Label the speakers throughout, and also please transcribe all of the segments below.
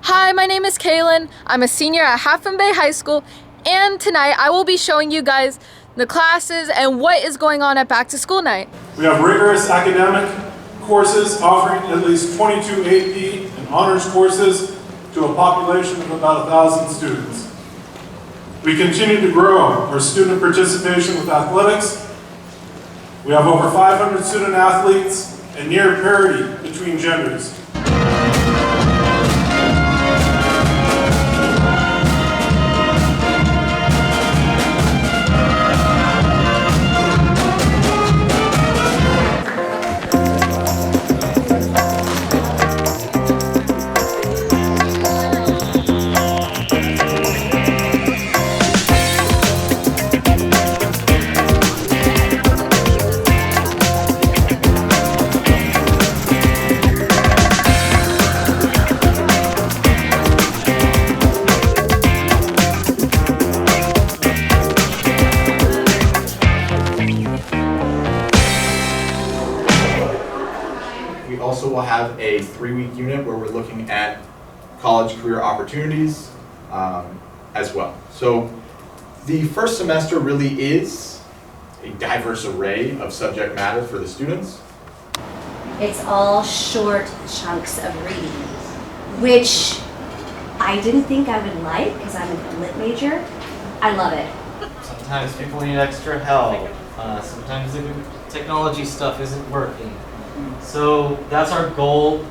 Speaker 1: Hi, my name is Kaylin. I'm a senior at Half Moon Bay High School, and tonight I will be showing you guys the classes and what is going on at Back to School Night.
Speaker 2: We have rigorous academic courses offering at least 22 AP and honors courses to a population of about 1,000 students. We continue to grow our student participation with athletics. We have over 500 student athletes and near parity between genders.
Speaker 3: We also will have a 3-week unit where we're looking at college career opportunities as well. So the first semester really is a diverse array of subject matter for the students.
Speaker 4: It's all short chunks of reading, which I didn't think I would like because I'm a lit major. I love it.
Speaker 5: Sometimes people need extra help. Sometimes the technology stuff isn't working. So that's our goal,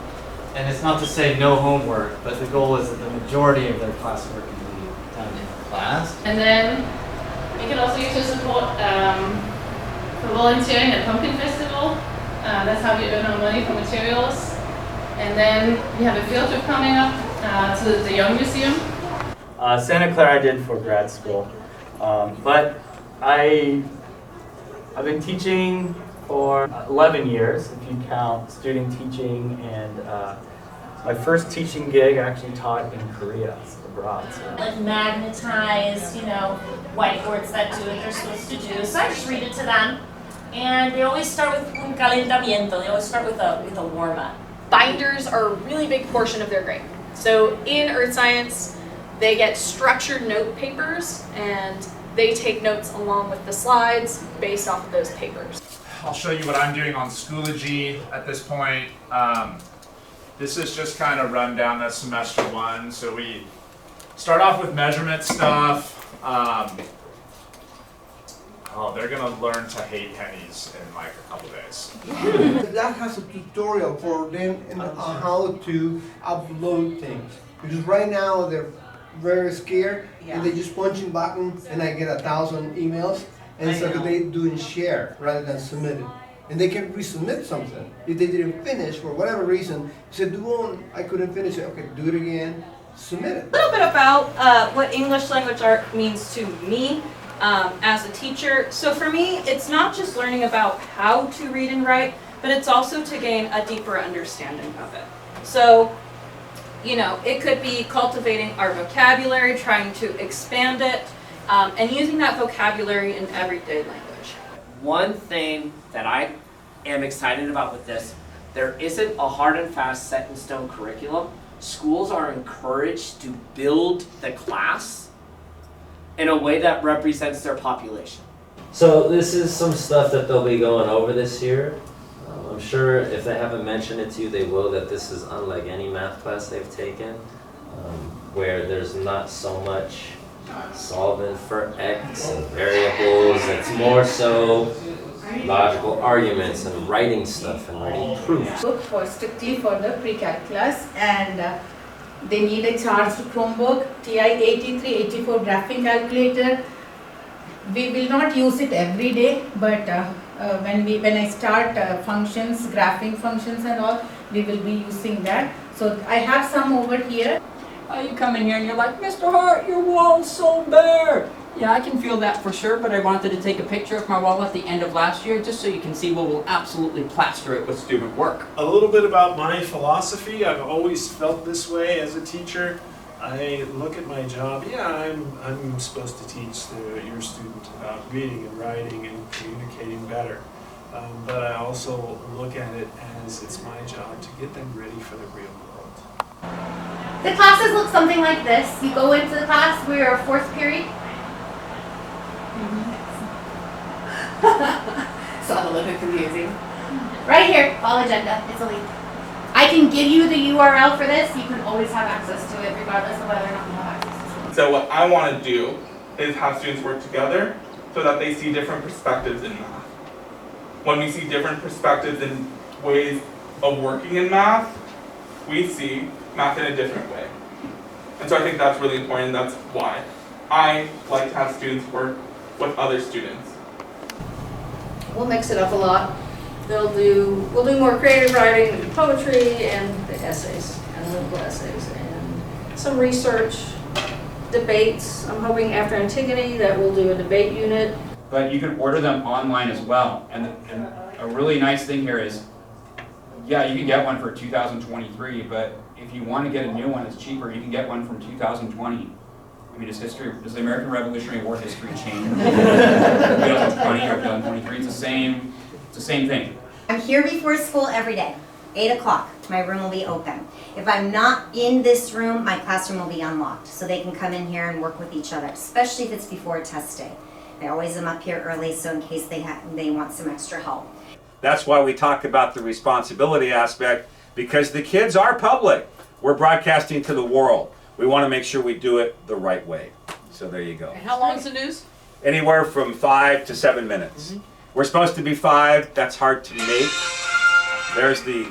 Speaker 5: and it's not to say no homework, but the goal is that the majority of their classwork can be done in class.
Speaker 6: And then we can also use your support for volunteering at Pumpkin Festival. That's how we earn our money for materials. And then we have a field trip coming up to the Young Museum.
Speaker 7: Santa Clara I did for grad school, but I've been teaching for 11 years, if you count student teaching, and my first teaching gig I actually taught in Korea, abroad. So.
Speaker 8: Like magnetized, whiteboards that do what they're supposed to do. So I just read it to them, and they always start with un calentamiento. They always start with a warm up.
Speaker 9: Binders are a really big portion of their grade. So in Earth Science, they get structured note papers, and they take notes along with the slides based off of those papers.
Speaker 10: I'll show you what I'm doing on Schoology at this point. This is just kind of run down that semester 1. So we start off with measurement stuff. They're gonna learn to hate pennies in like a couple days.
Speaker 11: That has a tutorial for them on how to upload things. Because right now they're very scared and they just punching button and I get 1,000 emails. And so they do in share rather than submit it. And they can resubmit something. If they didn't finish for whatever reason, said, I couldn't finish it. Okay, do it again, submit it.
Speaker 12: A little bit about what English language art means to me as a teacher. So for me, it's not just learning about how to read and write, but it's also to gain a deeper understanding of it. So, it could be cultivating our vocabulary, trying to expand it, and using that vocabulary in everyday language.
Speaker 13: One thing that I am excited about with this, there isn't a hard and fast set in stone curriculum. Schools are encouraged to build the class in a way that represents their population.
Speaker 14: So this is some stuff that they'll be going over this year. I'm sure if they haven't mentioned it to you, they will, that this is unlike any math class they've taken, where there's not so much solving for x and variables. It's more so logical arguments and writing stuff and writing proofs.
Speaker 15: Book for strictly for the pre-calc class, and they need a charged Chromebook, TI-8384 graphing calculator. We will not use it every day, but when I start functions, graphing functions and all, we will be using that. So I have some over here.
Speaker 16: You come in here and you're like, Mr. Hart, your wall's so bare. Yeah, I can feel that for sure, but I wanted to take a picture of my wall at the end of last year just so you can see we'll absolutely plaster it with student work.
Speaker 2: A little bit about my philosophy. I've always felt this way as a teacher. I look at my job, I'm supposed to teach your student about reading and writing and communicating better. But I also look at it as it's my job to get them ready for the real world.
Speaker 4: The classes look something like this. You go into the class, we're a fourth period.
Speaker 15: It's all a little bit confusing.
Speaker 4: Right here, fall agenda, it's a link. I can give you the URL for this, you can always have access to it regardless of whether or not you have access to it.
Speaker 17: So what I want to do is have students work together so that they see different perspectives in math. When we see different perspectives and ways of working in math, we see math in a different way. And so I think that's really important. That's why I like to have students work with other students.
Speaker 18: We'll mix it up a lot. We'll do more creative writing, we'll do poetry, and the essays, analytical essays, and some research, debates. I'm hoping after Antigone that we'll do a debate unit.
Speaker 16: But you can order them online as well. And a really nice thing here is, yeah, you can get one for 2023, but if you want to get a new one that's cheaper, you can get one from 2020. I mean, does the American Revolutionary War history change? 2020 or 2023, it's the same thing.
Speaker 19: I'm here before school every day, 8 o'clock, my room will be open. If I'm not in this room, my classroom will be unlocked, so they can come in here and work with each other, especially if it's before a test day. I always am up here early, so in case they want some extra help.
Speaker 20: That's why we talk about the responsibility aspect, because the kids are public. We're broadcasting to the world. We want to make sure we do it the right way. So there you go.
Speaker 21: And how long is the news?
Speaker 20: Anywhere from 5 to 7 minutes.
Speaker 21: Mm-hmm.
Speaker 20: We're supposed to be 5. That's hard to make. There's the...